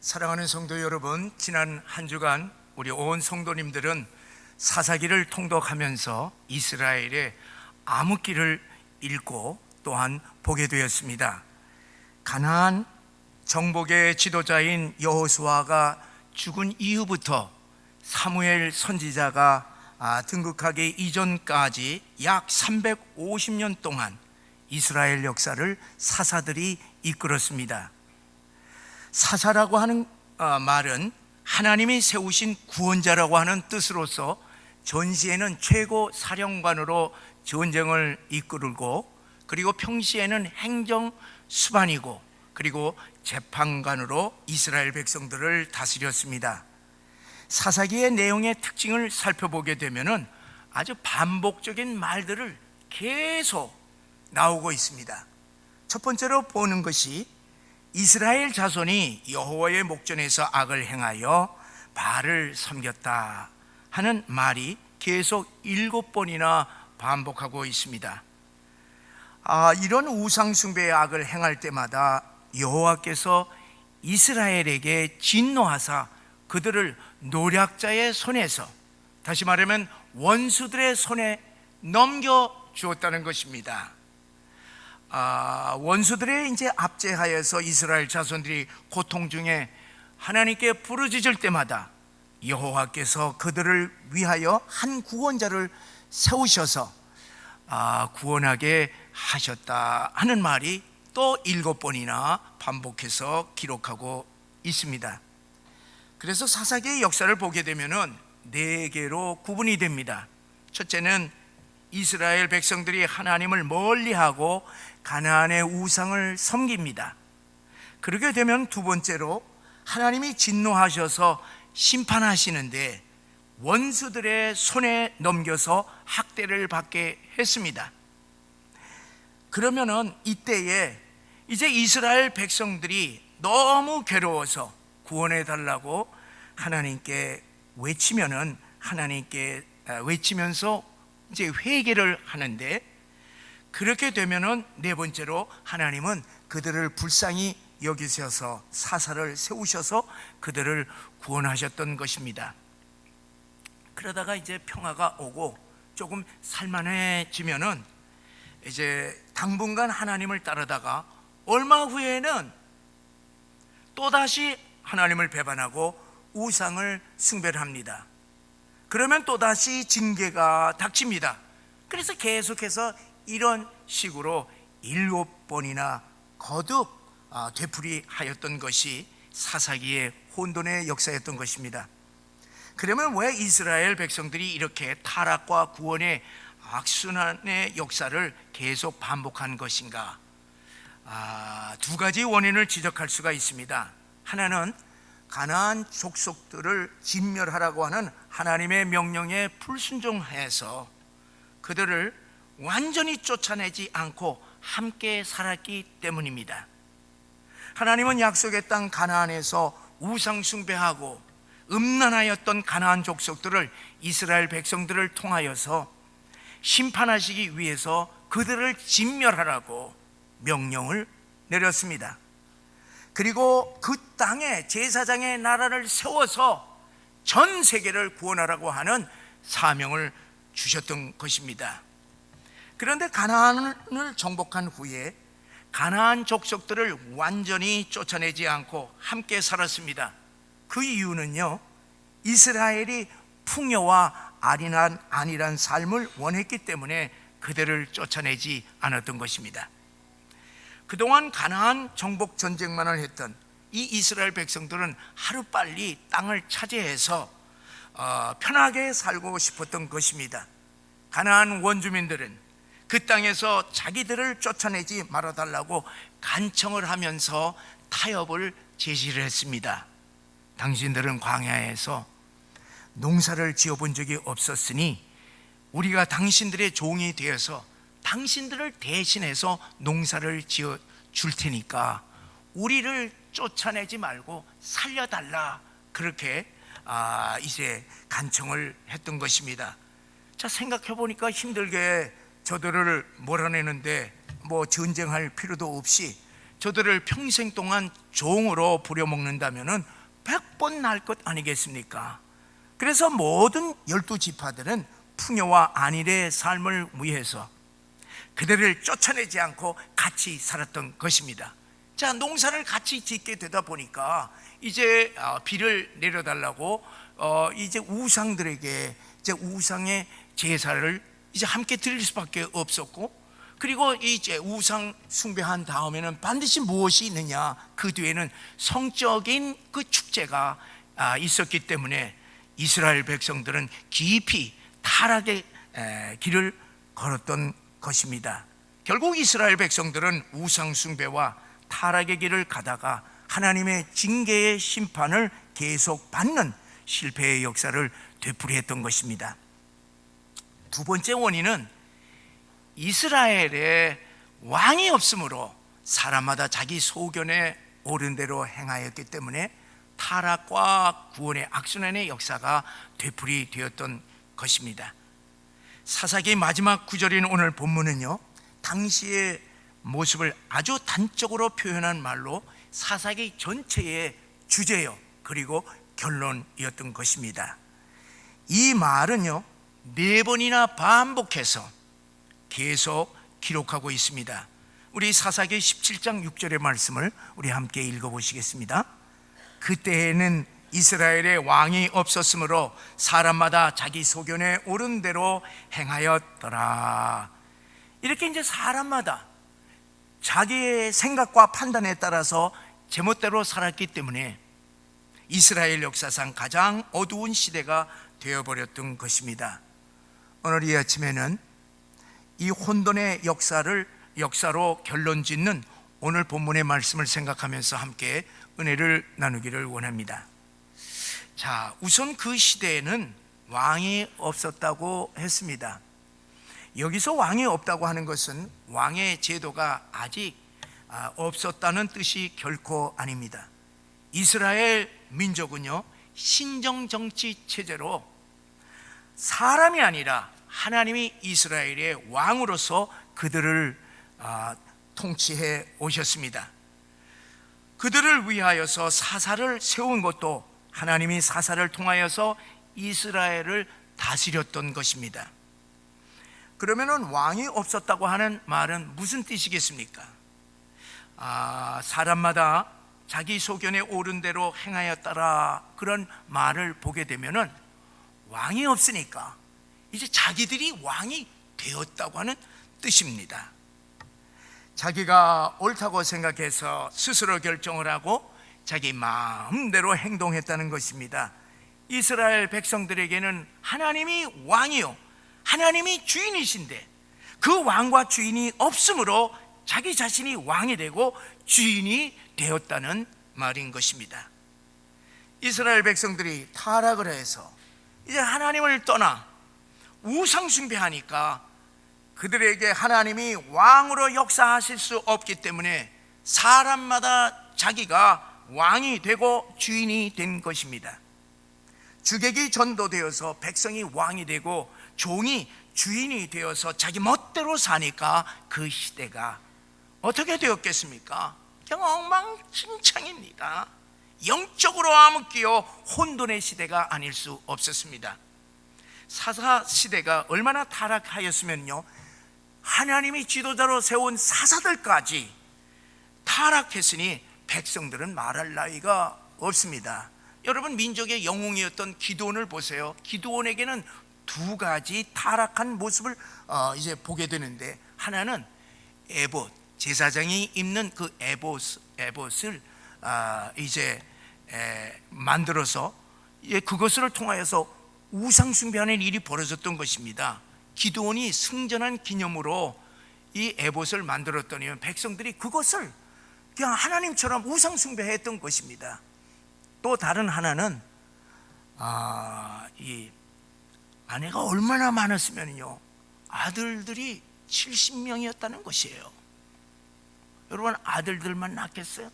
사랑하는 성도 여러분, 지난 한 주간 우리 온 성도님들은 사사기를 통독하면서 이스라엘의 암흑기를 읽고 또한 보게 되었습니다. 가나안 정복의 지도자인 여호수아가 죽은 이후부터 사무엘 선지자가 등극하기 이전까지 약 350년 동안 이스라엘 역사를 사사들이 이끌었습니다. 사사라고 하는 말은 하나님이 세우신 구원자라고 하는 뜻으로서 전시에는 최고 사령관으로 전쟁을 이끌고, 그리고 평시에는 행정 수반이고, 그리고 재판관으로 이스라엘 백성들을 다스렸습니다. 사사기의 내용의 특징을 살펴보게 되면은 아주 반복적인 말들을 계속 나오고 있습니다. 첫 번째로 보는 것이 이스라엘 자손이 여호와의 목전에서 악을 행하여 바알을 섬겼다 하는 말이 계속 7번이나 반복하고 있습니다. 이런 우상 숭배의 악을 행할 때마다 여호와께서 이스라엘에게 진노하사 그들을 노략자의 손에서, 다시 말하면 원수들의 손에 넘겨주었다는 것입니다. 원수들의 이제 압제하여서 이스라엘 자손들이 고통 중에 하나님께 부르짖을 때마다 여호와께서 그들을 위하여 한 구원자를 세우셔서 구원하게 하셨다 하는 말이 또 7번이나 반복해서 기록하고 있습니다. 그래서 사사기의 역사를 보게 되면은 4개로 구분이 됩니다. 첫째는 이스라엘 백성들이 하나님을 멀리하고 가나안의 우상을 섬깁니다. 그러게 되면 두 번째로 하나님이 진노하셔서 심판하시는데 원수들의 손에 넘겨서 학대를 받게 했습니다. 그러면은 이때에 이제 이스라엘 백성들이 너무 괴로워서 구원해 달라고 하나님께 외치면은 하나님께 외치면서 이제 회개를 하는데, 그렇게 되면은 네 번째로 하나님은 그들을 불쌍히 여기셔서 사사를 세우셔서 그들을 구원하셨던 것입니다. 그러다가 이제 평화가 오고 조금 살만해지면은 이제 당분간 하나님을 따르다가 얼마 후에는 또다시 하나님을 배반하고 우상을 숭배를 합니다. 그러면 또다시 징계가 닥칩니다. 그래서 계속해서 이런 식으로 7번이나 거듭 되풀이하였던 것이 사사기의 혼돈의 역사였던 것입니다. 그러면 왜 이스라엘 백성들이 이렇게 타락과 구원의 악순환의 역사를 계속 반복한 것인가? 두 가지 원인을 지적할 수가 있습니다. 하나는 가나안 족속들을 진멸하라고 하는 하나님의 명령에 불순종해서 그들을 완전히 쫓아내지 않고 함께 살았기 때문입니다. 하나님은 약속의 땅 가나안에서 우상 숭배하고 음란하였던 가나안 족속들을 이스라엘 백성들을 통하여서 심판하시기 위해서 그들을 진멸하라고 명령을 내렸습니다. 그리고 그 땅에 제사장의 나라를 세워서 전 세계를 구원하라고 하는 사명을 주셨던 것입니다. 그런데 가나안을 정복한 후에 가나안 족속들을 완전히 쫓아내지 않고 함께 살았습니다. 그 이유는요, 이스라엘이 풍요와 안일한 삶을 원했기 때문에 그들을 쫓아내지 않았던 것입니다. 그동안 가나안 정복 전쟁만을 했던 이 이스라엘 백성들은 하루빨리 땅을 차지해서 편하게 살고 싶었던 것입니다. 가나안 원주민들은 그 땅에서 자기들을 쫓아내지 말아달라고 간청을 하면서 타협을 제시를 했습니다. 당신들은 광야에서 농사를 지어본 적이 없었으니 우리가 당신들의 종이 되어서 당신들을 대신해서 농사를 지어 줄 테니까 우리를 쫓아내지 말고 살려달라, 그렇게 이제 간청을 했던 것입니다. 자, 생각해 보니까 힘들게 저들을 몰아내는데 뭐 전쟁할 필요도 없이 저들을 평생 동안 종으로 부려먹는다면 100번 날 것 아니겠습니까? 그래서 모든 12지파들은 풍요와 안일의 삶을 위해서 그들을 쫓아내지 않고 같이 살았던 것입니다. 자, 농사를 같이 짓게 되다 보니까 이제 비를 내려달라고 이제 우상들에게 이제 우상의 제사를 이제 함께 드릴 수밖에 없었고, 그리고 이제 우상 숭배한 다음에는 반드시 무엇이 있느냐, 그 뒤에는 성적인 그 축제가 있었기 때문에 이스라엘 백성들은 깊이 타락의 길을 걸었던 것입니다. 결국 이스라엘 백성들은 우상 숭배와 타락의 길을 가다가 하나님의 징계의 심판을 계속 받는 실패의 역사를 되풀이했던 것입니다. 두 번째 원인은 이스라엘에 왕이 없으므로 사람마다 자기 소견에 옳은 대로 행하였기 때문에 타락과 구원의 악순환의 역사가 되풀이되었던 것입니다. 사사기 마지막 구절인 오늘 본문은요, 당시의 모습을 아주 단적으로 표현한 말로 사사기 전체의 주제요, 그리고 결론이었던 것입니다. 이 말은요, 4번이나 반복해서 계속 기록하고 있습니다. 우리 사사기 17장 6절의 말씀을 우리 함께 읽어보시겠습니다. 그때에는 이스라엘에 왕이 없었으므로 사람마다 자기 소견에 옳은 대로 행하였더라. 이렇게 이제 사람마다 자기의 생각과 판단에 따라서 제멋대로 살았기 때문에 이스라엘 역사상 가장 어두운 시대가 되어버렸던 것입니다. 오늘 이 아침에는 이 혼돈의 역사로 결론 짓는 오늘 본문의 말씀을 생각하면서 함께 은혜를 나누기를 원합니다. 자, 우선 그 시대에는 왕이 없었다고 했습니다. 여기서 왕이 없다고 하는 것은 왕의 제도가 아직 없었다는 뜻이 결코 아닙니다. 이스라엘 민족은요, 신정정치 체제로 사람이 아니라 하나님이 이스라엘의 왕으로서 그들을 통치해 오셨습니다. 그들을 위하여서 사사를 세운 것도 하나님이 사사를 통하여서 이스라엘을 다스렸던 것입니다. 그러면은 왕이 없었다고 하는 말은 무슨 뜻이겠습니까? 사람마다 자기 소견에 옳은 대로 행하였더라, 그런 말을 보게 되면은 왕이 없으니까 이제 자기들이 왕이 되었다고 하는 뜻입니다. 자기가 옳다고 생각해서 스스로 결정을 하고 자기 마음대로 행동했다는 것입니다. 이스라엘 백성들에게는 하나님이 왕이요, 하나님이 주인이신데 그 왕과 주인이 없으므로 자기 자신이 왕이 되고 주인이 되었다는 말인 것입니다. 이스라엘 백성들이 타락을 해서 이제 하나님을 떠나 우상 숭배하니까 그들에게 하나님이 왕으로 역사하실 수 없기 때문에 사람마다 자기가 왕이 되고 주인이 된 것입니다. 주객이 전도되어서 백성이 왕이 되고 종이 주인이 되어서 자기 멋대로 사니까 그 시대가 어떻게 되었겠습니까? 그냥 엉망진창입니다. 영적으로 암흑기요 혼돈의 시대가 아닐 수 없었습니다. 사사 시대가 얼마나 타락하였으면요, 하나님이 지도자로 세운 사사들까지 타락했으니 백성들은 말할 나위가 없습니다. 여러분, 민족의 영웅이었던 기드온을 보세요. 기드온에게는 두 가지 타락한 모습을 이제 보게 되는데, 하나는 에봇, 제사장이 입는 그 에봇을 이제 만들어서 그것을 통하여서 우상 숭배하는 일이 벌어졌던 것입니다. 기드온이 승전한 기념으로 이 에봇을 만들었더니 백성들이 그것을 그냥 하나님처럼 우상 숭배했던 것입니다. 또 다른 하나는 이 아내가 얼마나 많았으면요, 아들들이 70명이었다는 것이에요. 여러분, 아들들만 낳겠어요?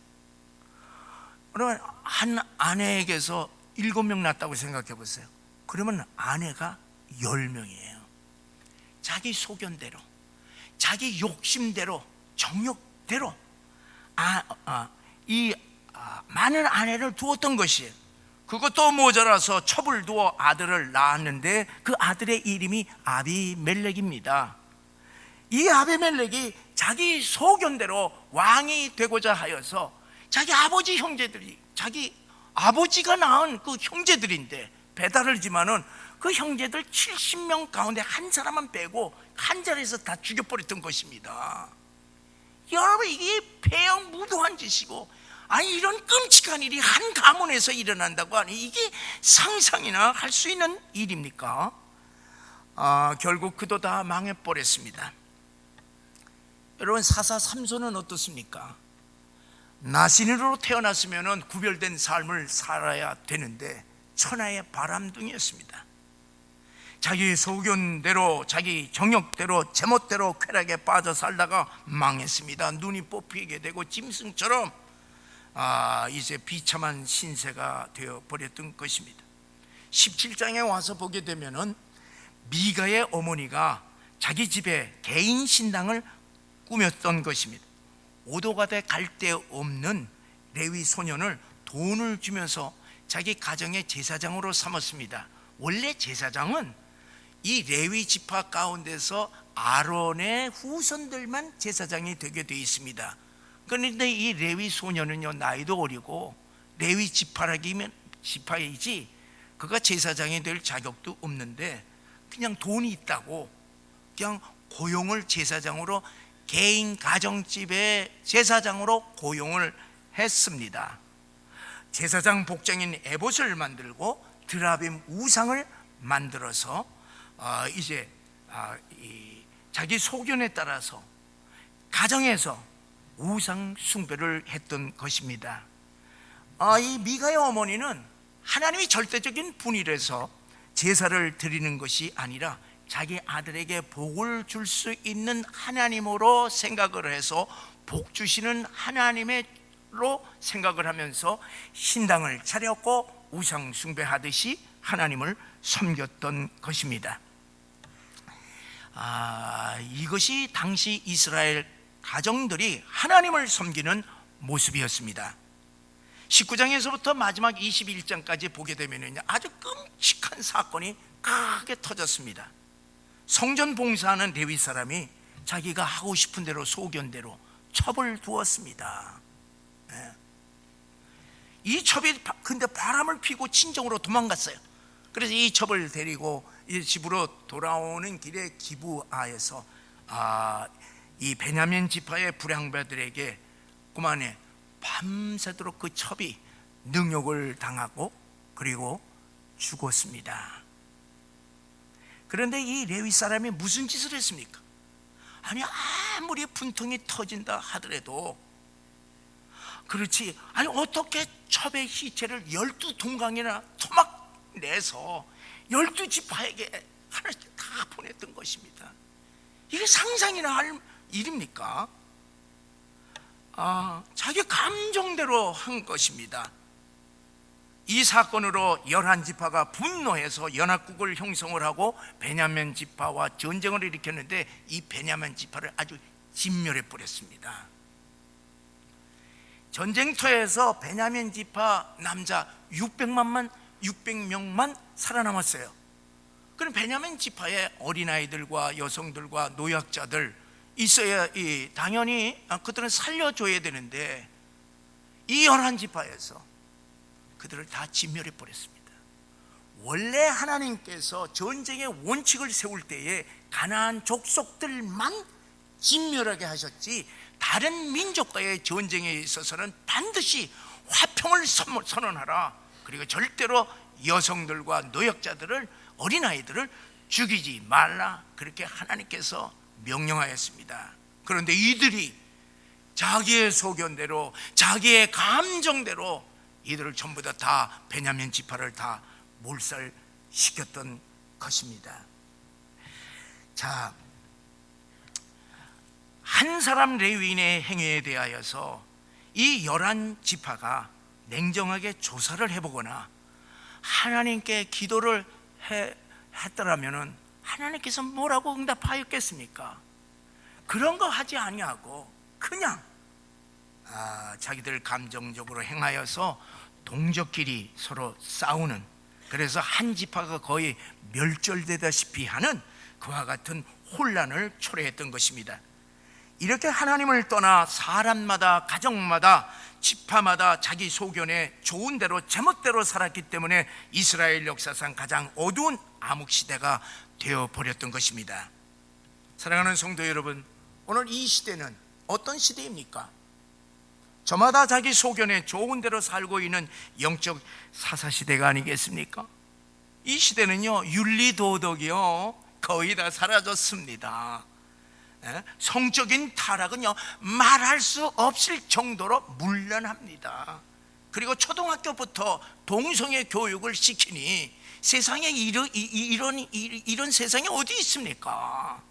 여러분, 한 아내에게서 7명 낳았다고 생각해 보세요. 그러면 아내가 10명이에요. 자기 소견대로, 자기 욕심대로, 정욕대로 많은 아내를 두었던 것이에요. 그것도 모자라서 첩을 두어 아들을 낳았는데 그 아들의 이름이 아비멜렉입니다. 이 아비멜렉이 자기 소견대로 왕이 되고자 하여서 자기 아버지 형제들이, 자기 아버지가 낳은 그 형제들인데 배달을 지만은 그 형제들 70명 가운데 한 사람만 빼고 한 자리에서 다 죽여버렸던 것입니다. 여러분, 이게 배영무도한 짓이고, 아니 이런 끔찍한 일이 한 가문에서 일어난다고 하니 이게 상상이나 할 수 있는 일입니까? 결국 그도 다 망해버렸습니다. 여러분, 사사 삼손은 어떻습니까? 나신으로 태어났으면 구별된 삶을 살아야 되는데 천하의 바람둥이였습니다. 자기 소견대로, 자기 정욕대로, 제멋대로 쾌락에 빠져 살다가 망했습니다. 눈이 뽑히게 되고 짐승처럼 이제 비참한 신세가 되어버렸던 것입니다. 17장에 와서 보게 되면은 미가의 어머니가 자기 집에 개인 신당을 꾸몄던 것입니다. 오도가대 갈 데 없는 레위 소년을 돈을 주면서 자기 가정의 제사장으로 삼았습니다. 원래 제사장은 이 레위 지파 가운데서 아론의 후손들만 제사장이 되게 되어 있습니다. 그런데 이 레위 소년은요, 나이도 어리고 레위 지파이지 그가 제사장이 될 자격도 없는데 그냥 돈이 있다고 그냥 고용을 제사장으로, 개인 가정집의 제사장으로 고용을 했습니다. 제사장 복장인 에봇을 만들고 드라빔 우상을 만들어서 이제 자기 소견에 따라서 가정에서 우상 숭배를 했던 것입니다. 이 미가의 어머니는 하나님이 절대적인 분이라서 제사를 드리는 것이 아니라 자기 아들에게 복을 줄 수 있는 하나님으로 생각을 해서 복 주시는 하나님으로 생각을 하면서 신당을 차렸고 우상 숭배하듯이 하나님을 섬겼던 것입니다. 이것이 당시 이스라엘 가정들이 하나님을 섬기는 모습이었습니다. 19장에서부터 마지막 21장까지 보게 되면 아주 끔찍한 사건이 크게 터졌습니다. 성전 봉사하는 레위 사람이 자기가 하고 싶은 대로 소견대로 첩을 두었습니다. 이 첩이 근데 바람을 피고 친정으로 도망갔어요. 그래서 이 첩을 데리고 집으로 돌아오는 길에 기브아에서 이 베냐민 지파의 불량배들에게 그만에 밤새도록 그 첩이 능욕을 당하고 그리고 죽었습니다. 그런데 이 레위 사람이 무슨 짓을 했습니까? 아니 아무리 분통이 터진다 하더라도 그렇지, 아니 어떻게 첩의 시체를 12동강이나 토막 내서 12지파에게 하나씩 다 보냈던 것입니다. 이게 상상이나 할 일입니까? 자기 감정대로 한 것입니다. 이 사건으로 11지파가 분노해서 연합국을 형성을 하고 베냐민 지파와 전쟁을 일으켰는데 이 베냐민 지파를 아주 진멸해 버렸습니다. 전쟁터에서 베냐민 지파 남자 600명만 살아남았어요. 그럼 베냐민 지파의 어린아이들과 여성들과 노약자들 있어야 당연히 그들은 살려줘야 되는데 이 11지파에서 그들을 다 진멸해 버렸습니다. 원래 하나님께서 전쟁의 원칙을 세울 때에 가나안 족속들만 진멸하게 하셨지 다른 민족과의 전쟁에 있어서는 반드시 화평을 선언하라, 그리고 절대로 여성들과 노약자들을, 어린아이들을 죽이지 말라, 그렇게 하나님께서 명령하였습니다. 그런데 이들이 자기의 소견대로 자기의 감정대로 이들을 전부 다 베냐민 지파를 다 몰살시켰던 것입니다. 자, 한 사람 레위인의 행위에 대하여서 이 11지파가 냉정하게 조사를 해보거나 하나님께 기도를 했더라면 하나님께서 뭐라고 응답하였겠습니까? 그런 거 하지 아니하고 그냥 자기들 감정적으로 행하여서 동족끼리 서로 싸우는, 그래서 한 지파가 거의 멸절되다시피 하는 그와 같은 혼란을 초래했던 것입니다. 이렇게 하나님을 떠나 사람마다, 가정마다, 지파마다 자기 소견에 좋은 대로 제멋대로 살았기 때문에 이스라엘 역사상 가장 어두운 암흑시대가 되어버렸던 것입니다. 사랑하는 성도 여러분, 오늘 이 시대는 어떤 시대입니까? 저마다 자기 소견에 좋은 대로 살고 있는 영적 사사시대가 아니겠습니까? 이 시대는요, 윤리도덕이요 거의 다 사라졌습니다. 성적인 타락은요 말할 수 없을 정도로 문란합니다. 그리고 초등학교부터 동성애 교육을 시키니 세상에 이런 세상이 어디 있습니까?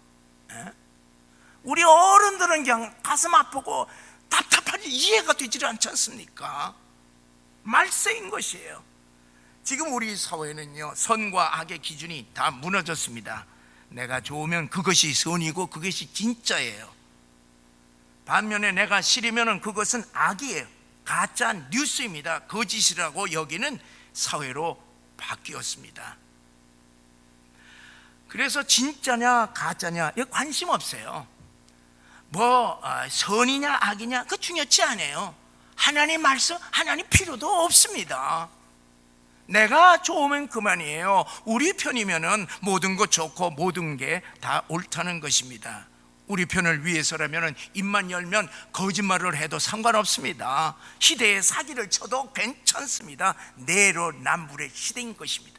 우리 어른들은 그냥 가슴 아프고 답답하니 이해가 되지 않지 않습니까? 말세인 것이에요. 지금 우리 사회는요, 선과 악의 기준이 다 무너졌습니다. 내가 좋으면 그것이 선이고 그것이 진짜예요. 반면에 내가 싫으면 그것은 악이에요. 가짜 뉴스입니다. 거짓이라고 여기는 사회로 바뀌었습니다. 그래서 진짜냐 가짜냐 이거 관심 없어요. 선이냐 악이냐 그거 중요치 않아요. 하나님 말씀, 하나님 필요도 없습니다. 내가 좋으면 그만이에요. 우리 편이면은 모든 것 좋고 모든 게 다 옳다는 것입니다. 우리 편을 위해서라면 입만 열면 거짓말을 해도 상관없습니다. 시대에 사기를 쳐도 괜찮습니다. 내로남불의 시대인 것입니다.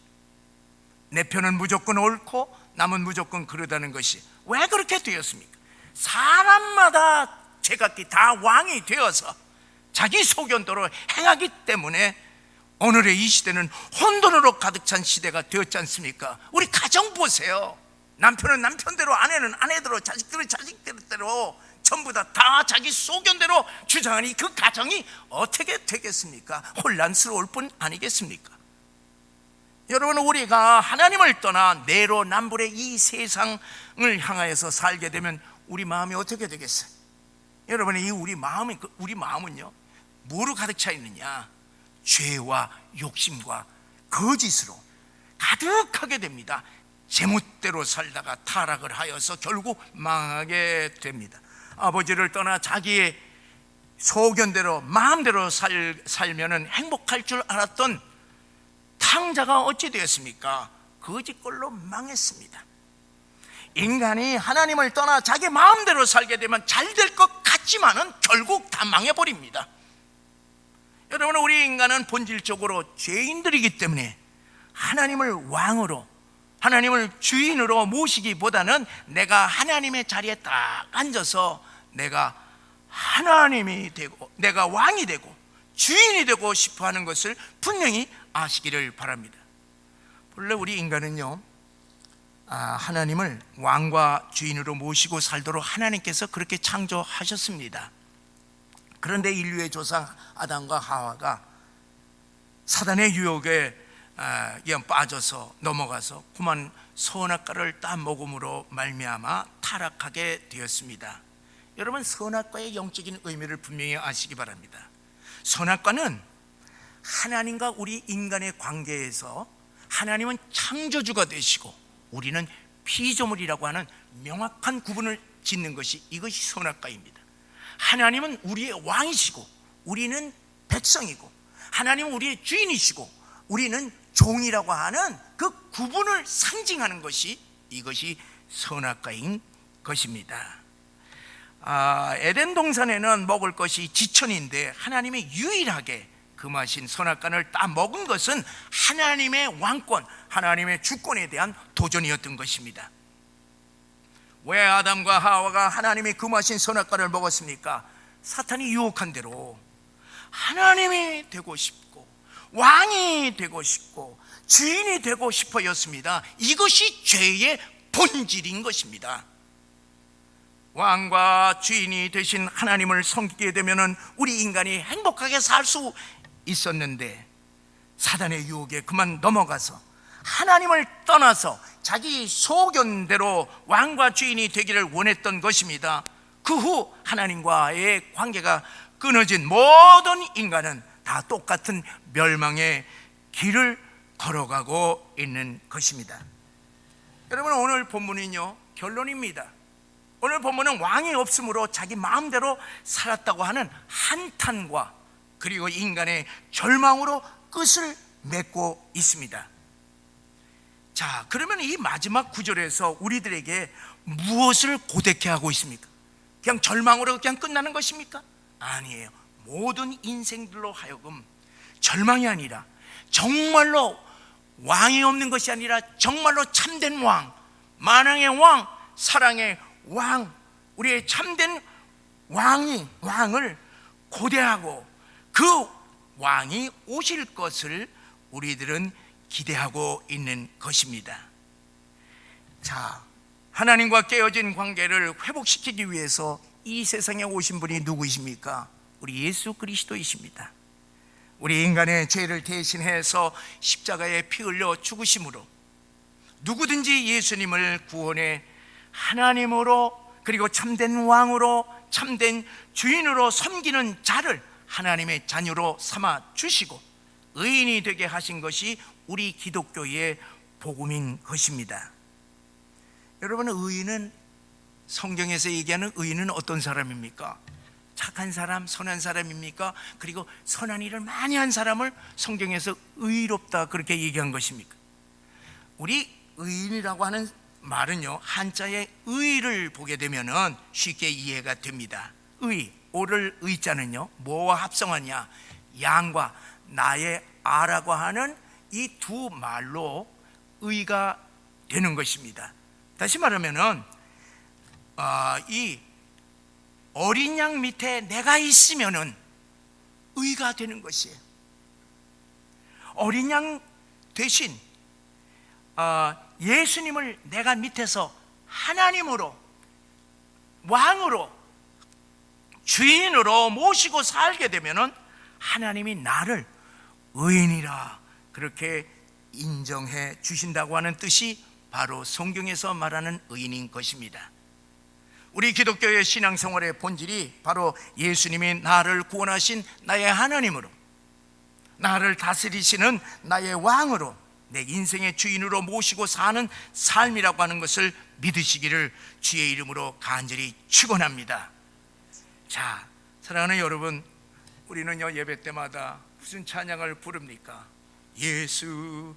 내 편은 무조건 옳고 남은 무조건 그러다는 것이 왜 그렇게 되었습니까? 사람마다 제각기 다 왕이 되어서 자기 소견대로 행하기 때문에 오늘의 이 시대는 혼돈으로 가득 찬 시대가 되었지 않습니까? 우리 가정 보세요. 남편은 남편대로, 아내는 아내대로, 자식들은 자식대로 전부 다 자기 소견대로 주장하니 그 가정이 어떻게 되겠습니까? 혼란스러울 뿐 아니겠습니까? 여러분, 우리가 하나님을 떠나 내로남불의 이 세상을 향하여서 살게 되면 우리 마음이 어떻게 되겠어요? 여러분, 우리 마음은요 뭐로 가득 차 있느냐? 죄와 욕심과 거짓으로 가득하게 됩니다. 제멋대로 살다가 타락을 하여서 결국 망하게 됩니다. 아버지를 떠나 자기의 소견대로 마음대로 살면은 행복할 줄 알았던 탕자가 어찌 되었습니까? 거짓걸로 망했습니다. 인간이 하나님을 떠나 자기 마음대로 살게 되면 잘 될 것 같지만은 결국 다 망해버립니다. 여러분, 우리 인간은 본질적으로 죄인들이기 때문에 하나님을 왕으로, 하나님을 주인으로 모시기보다는 내가 하나님의 자리에 딱 앉아서 내가 하나님이 되고 내가 왕이 되고 주인이 되고 싶어 하는 것을 분명히 아시기를 바랍니다. 본래 우리 인간은요, 하나님을 왕과 주인으로 모시고 살도록 하나님께서 그렇게 창조하셨습니다. 그런데 인류의 조상 아담과 하와가 사단의 유혹에 빠져서 넘어가서 그만 선악과를 따먹음으로 말미암아 타락하게 되었습니다. 여러분, 선악과의 영적인 의미를 분명히 아시기 바랍니다. 선악과는 하나님과 우리 인간의 관계에서 하나님은 창조주가 되시고 우리는 피조물이라고 하는 명확한 구분을 짓는 것이, 이것이 선악과입니다. 하나님은 우리의 왕이시고 우리는 백성이고, 하나님은 우리의 주인이시고 우리는 종이라고 하는 그 구분을 상징하는 것이, 이것이 선악과인 것입니다. 에덴 동산에는 먹을 것이 지천인데 하나님이 유일하게 금하신 선악과를 따 먹은 것은 하나님의 왕권, 하나님의 주권에 대한 도전이었던 것입니다. 왜 아담과 하와가 하나님이 금하신 선악과를 먹었습니까? 사탄이 유혹한 대로 하나님이 되고 싶고 왕이 되고 싶고 주인이 되고 싶어였습니다. 이것이 죄의 본질인 것입니다. 왕과 주인이 되신 하나님을 섬기게 되면 우리 인간이 행복하게 살 수 있었는데 사단의 유혹에 그만 넘어가서 하나님을 떠나서 자기 소견대로 왕과 주인이 되기를 원했던 것입니다. 그 후 하나님과의 관계가 끊어진 모든 인간은 다 똑같은 멸망의 길을 걸어가고 있는 것입니다. 여러분, 오늘 본문은요, 결론입니다. 오늘 본문은 왕이 없으므로 자기 마음대로 살았다고 하는 한탄과 그리고 인간의 절망으로 끝을 맺고 있습니다. 자, 그러면 이 마지막 구절에서 우리들에게 무엇을 고백해 하고 있습니까? 그냥 절망으로 그냥 끝나는 것입니까? 아니에요. 모든 인생들로 하여금 절망이 아니라, 정말로 왕이 없는 것이 아니라 정말로 참된 왕, 만왕의 왕, 사랑의 왕, 우리의 참된 왕을 고대하고 그 왕이 오실 것을 우리들은 기대하고 있는 것입니다. 자, 하나님과 깨어진 관계를 회복시키기 위해서 이 세상에 오신 분이 누구이십니까? 우리 예수 그리스도이십니다. 우리 인간의 죄를 대신해서 십자가에 피 흘려 죽으심으로 누구든지 예수님을 구원의 하나님으로, 그리고 참된 왕으로, 참된 주인으로 섬기는 자를 하나님의 자녀로 삼아 주시고 의인이 되게 하신 것이 우리 기독교의 복음인 것입니다. 여러분, 의인은, 성경에서 얘기하는 의인은 어떤 사람입니까? 착한 사람, 선한 사람입니까? 그리고 선한 일을 많이 한 사람을 성경에서 의롭다 그렇게 얘기한 것입니까? 우리 의인이라고 하는 말은요, 한자의 의를 보게 되면은 쉽게 이해가 됩니다. 의, 오를 의자는요, 뭐와 합성하냐? 양과 나의 아라고 하는 이 두 말로 의가 되는 것입니다. 다시 말하면은 이 어린 양 밑에 내가 있으면은 의가 되는 것이에요. 어린 양 대신 예수님을 내가 밑에서 하나님으로, 왕으로, 주인으로 모시고 살게 되면은 하나님이 나를 의인이라 그렇게 인정해 주신다고 하는 뜻이 바로 성경에서 말하는 의인인 것입니다. 우리 기독교의 신앙생활의 본질이 바로 예수님이 나를 구원하신 나의 하나님으로, 나를 다스리시는 나의 왕으로, 내 인생의 주인으로 모시고 사는 삶이라고 하는 것을 믿으시기를 주의 이름으로 간절히 축원합니다. 자, 사랑하는 여러분, 우리는요, 예배 때마다 무슨 찬양을 부릅니까? 예수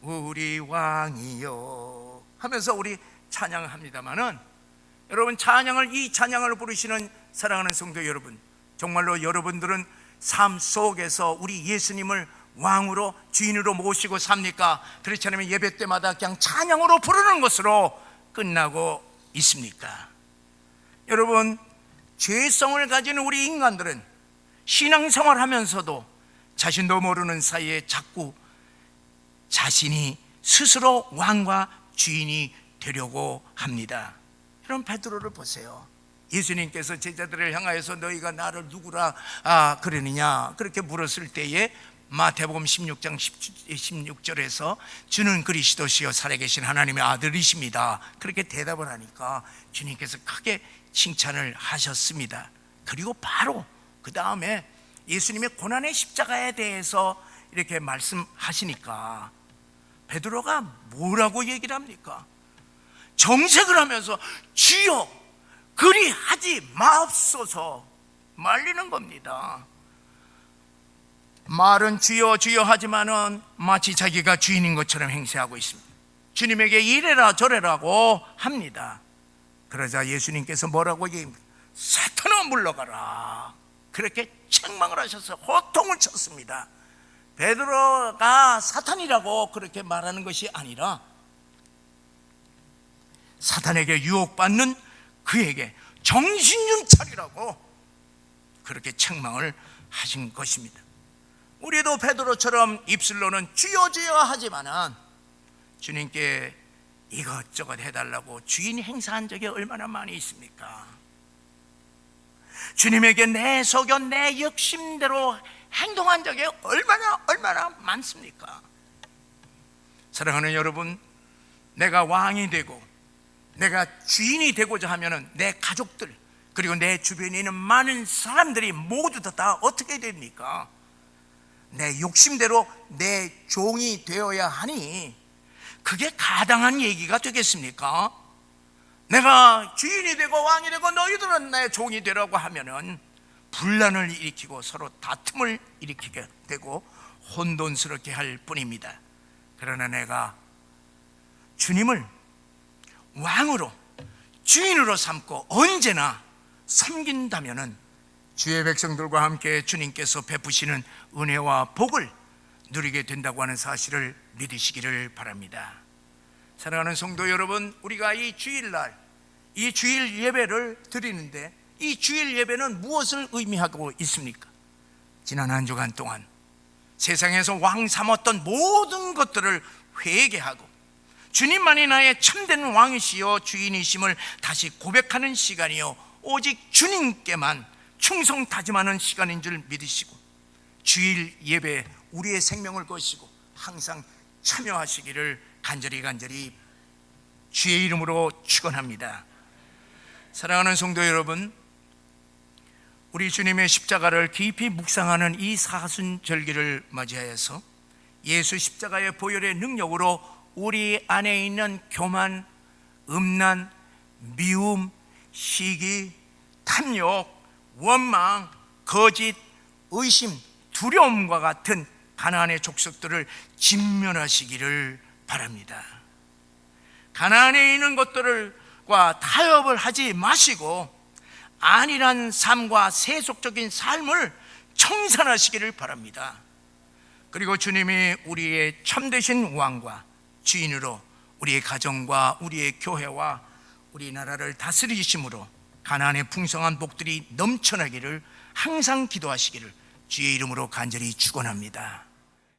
우리 왕이요 하면서 우리 찬양합니다마는, 여러분, 이 찬양을 부르시는 사랑하는 성도 여러분, 정말로 여러분들은 삶 속에서 우리 예수님을 왕으로, 주인으로 모시고 삽니까? 그렇지 않으면 예배 때마다 그냥 찬양으로 부르는 것으로 끝나고 있습니까? 여러분, 죄성을 가진 우리 인간들은 신앙생활 하면서도 자신도 모르는 사이에 자꾸 자신이 스스로 왕과 주인이 되려고 합니다. 여러분, 베드로를 보세요. 예수님께서 제자들을 향하여서 너희가 나를 누구라 그러느냐 그렇게 물었을 때에 마태복음 16장 16절에서 주는 그리스도시요 살아계신 하나님의 아들이십니다 그렇게 대답을 하니까 주님께서 크게 칭찬을 하셨습니다. 그리고 바로 그 다음에 예수님의 고난의 십자가에 대해서 이렇게 말씀하시니까 베드로가 뭐라고 얘기를 합니까? 정색을 하면서 주여 그리 하지 마옵소서 말리는 겁니다. 말은 주여 주여 하지만은 마치 자기가 주인인 것처럼 행세하고 있습니다. 주님에게 이래라 저래라고 합니다. 그러자 예수님께서 뭐라고 얘기합니까? 사탄아 물러가라 그렇게 책망을 하셔서 호통을 쳤습니다. 베드로가 사탄이라고 그렇게 말하는 것이 아니라 사탄에게 유혹받는 그에게 정신 좀 차리라고 그렇게 책망을 하신 것입니다. 우리도 베드로처럼 입술로는 주여 주여 하지만은 주님께 이것저것 해달라고 주인 행사한 적이 얼마나 많이 있습니까? 주님에게 내 소견 내 욕심대로 행동한 적이 얼마나 많습니까? 사랑하는 여러분, 내가 왕이 되고 내가 주인이 되고자 하면은 내 가족들, 그리고 내 주변에 있는 많은 사람들이 모두 다 어떻게 됩니까? 내 욕심대로 내 종이 되어야 하니 그게 가당한 얘기가 되겠습니까? 내가 주인이 되고 왕이 되고 너희들은 내 종이 되라고 하면은 분란을 일으키고 서로 다툼을 일으키게 되고 혼돈스럽게 할 뿐입니다. 그러나 내가 주님을 왕으로 주인으로 삼고 언제나 섬긴다면은 주의 백성들과 함께 주님께서 베푸시는 은혜와 복을 누리게 된다고 하는 사실을 믿으시기를 바랍니다. 사랑하는 성도 여러분, 우리가 이 주일날 이 주일 예배를 드리는데 이 주일 예배는 무엇을 의미하고 있습니까? 지난 한 주간 동안 세상에서 왕 삼았던 모든 것들을 회개하고 주님만이 나의 참된 왕이시여 주인이심을 다시 고백하는 시간이요 오직 주님께만 충성 다짐하는 시간인 줄 믿으시고 주일 예배 우리의 생명을 거시고 항상 참여하시기를 간절히 주의 이름으로 축원합니다. 사랑하는 성도 여러분, 우리 주님의 십자가를 깊이 묵상하는 이 사순절기를 맞이하여서 예수 십자가의 보혈의 능력으로 우리 안에 있는 교만, 음란, 미움, 시기, 탐욕, 원망, 거짓, 의심, 두려움과 같은 가나안의 족속들을 진멸하시기를 바랍니다. 가나안에 있는 것들과 타협을 하지 마시고 안일한 삶과 세속적인 삶을 청산하시기를 바랍니다. 그리고 주님이 우리의 참되신 왕과 주인으로 우리의 가정과 우리의 교회와 우리나라를 다스리심으로 가나안의 풍성한 복들이 넘쳐나기를 항상 기도하시기를 주의 이름으로 간절히 축원합니다.